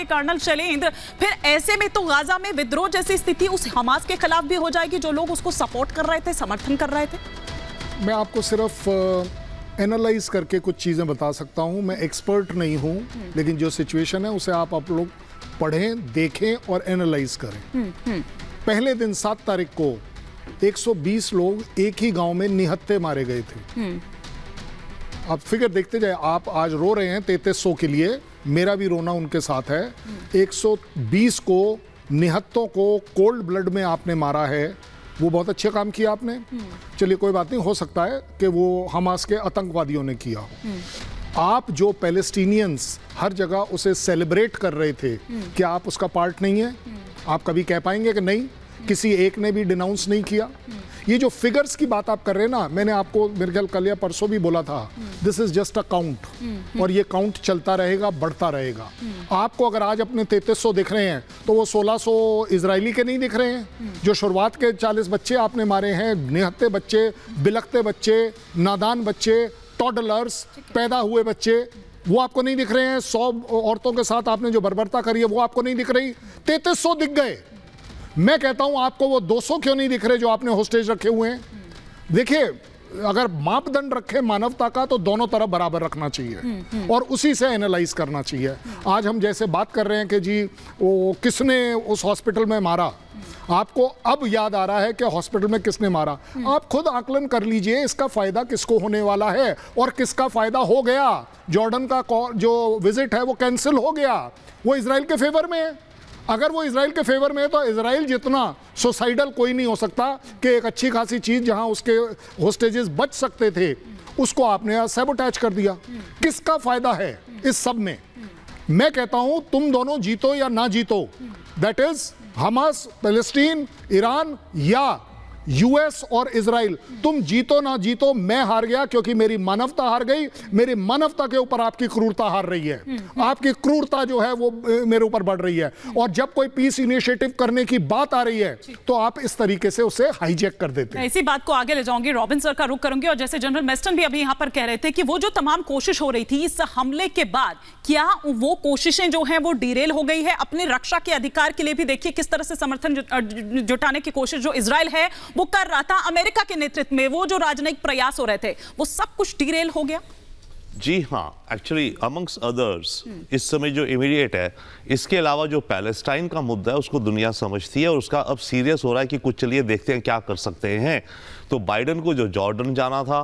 Colonel Shailendra, फिर ऐसे में तो गाजा में विद्रोह जैसी स्थिति उस हमास के खिलाफ भी हो जाएगी जो लोग उसको सपोर्ट कर रहे थे, समर्थन कर रहे थे। मैं आपको सिर्फ एनालाइज करके कुछ चीज़ें बता सकता हूं। मैं एक्सपर्ट नहीं हूं, लेकिन जो सिचुएशन है उसे आप लोग पढ़ें, देखें और एनालाइज करें। पहले दिन 7 तारीख को 120 लोग एक ही गांव में निहत्थे मारे गए थे। आप फिगर देखते जाए। आप आज रो रहे हैं 3300 के लिए, मेरा भी रोना उनके साथ है। 120 को निहत्तों को कोल्ड ब्लड में आपने मारा है, वो बहुत अच्छे काम किया आपने। चलिए कोई बात नहीं, हो सकता है कि वो हमास के आतंकवादियों ने किया हो। आप जो पैलेस्टीनियंस हर जगह उसे सेलिब्रेट कर रहे थे, क्या आप उसका पार्ट नहीं है? आप कभी कह पाएंगे कि नहीं, किसी एक ने भी डिनाउंस नहीं किया? ये जो फिगर्स की बात आप कर रहे हैं ना, मैंने आपको मेरे ख्याल कल या परसों भी बोला था, this is just a count, और ये काउंट चलता रहेगा, बढ़ता रहेगा। आपको अगर आज अपने 3300 दिख रहे हैं तो वो 1600 इजरायली के नहीं दिख रहे हैं? जो शुरुआत के 40 बच्चे आपने मारे हैं, निहत्ते बच्चे, बिलखते बच्चे, नादान बच्चे, टॉडलर्स, पैदा हुए बच्चे, वो आपको नहीं दिख रहे हैं? 100 औरतों के साथ आपने जो बर्बरता करी है वो आपको नहीं दिख रही? 3300 दिख गए। मैं कहता हूं आपको वो 200 क्यों नहीं दिख रहे जो आपने होस्टेज रखे हुए हैं? देखिए, अगर मापदंड रखे मानवता का तो दोनों तरफ बराबर रखना चाहिए और उसी से एनालाइज करना चाहिए। आज हम जैसे बात कर रहे हैं कि जी वो किसने उस हॉस्पिटल में मारा, आपको अब याद आ रहा है कि हॉस्पिटल में किसने मारा। आप खुद आकलन कर लीजिए, इसका फायदा किसको होने वाला है और किसका फायदा हो गया। जॉर्डन का जो विजिट है वो कैंसिल हो गया, वो इजराइल के फेवर में है। अगर वो इजराइल के फेवर में है तो इजराइल जितना सुसाइडल कोई नहीं हो सकता कि एक अच्छी खासी चीज जहां उसके होस्टेजेस बच सकते थे उसको आपने सैबोटैज कर दिया। किसका फायदा है इस सब में? मैं कहता हूं तुम दोनों जीतो या ना जीतो, that is Hamas, Palestine, Iran या यूएस और इजराइल, तुम जीतो ना जीतो, मैं हार गया क्योंकि मेरी मानवता हार गई। मेरी मानवता के ऊपर आपकी क्रूरता हार रही है। आपकी क्रूरता जो है वो मेरे ऊपर बढ़ रही है, और जब कोई पीस इनिशिएटिव करने की बात आ रही है तो आप इस तरीके से उसे हाईजैक कर देते हैं। इसी बात को आगे ले जाऊंगी, रॉबिन सर का रुख करूंगी। और जैसे जनरल मेस्टन भी अभी यहां पर कह रहे थे कि वो जो तमाम कोशिश हो रही थी इस हमले के बाद, क्या वो कोशिशें जो हैं वो डिरेल हो गई है? अपने रक्षा के अधिकार के लिए भी देखिए किस तरह से समर्थन जुटाने की कोशिश जो इजराइल है वो कर रहा था अमेरिका के नेतृत्व में, वो जो राजनयिक प्रयास हो रहे थे, वो सब कुछ डिरेल हो गया। जी हाँ, एक्चुअली अमंग्स अदर्स इस समय जो इमीडिएट है, इसके अलावा जो पैलेस्टाइन का मुद्दा है उसको दुनिया समझती है और उसका अब सीरियस हो रहा है कि कुछ चलिए देखते हैं क्या कर सकते हैं। तो बाइडेन को जो जॉर्डन जाना था,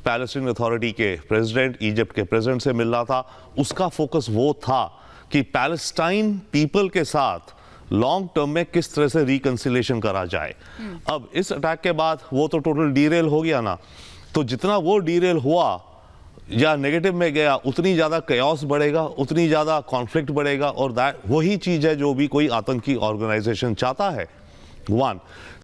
पैलेस्टीन अथॉरिटी के प्रेसिडेंट, इजिप्ट के प्रेसिडेंट से मिलना था, उसका फोकस वो था कि पैलेस्टाइन पीपल के साथ लॉन्ग टर्म में किस तरह से रिकंसिलेशन करा जाए। अब इस अटैक के बाद वो तो टोटल डीरेल हो गया ना, तो जितना वो डीरेल हुआ या नेगेटिव में गया उतनी ज़्यादा कयास बढ़ेगा, उतनी ज़्यादा कॉन्फ्लिक्ट बढ़ेगा, और दैट वही चीज़ है जो भी कोई आतंकी ऑर्गेनाइजेशन चाहता है। 1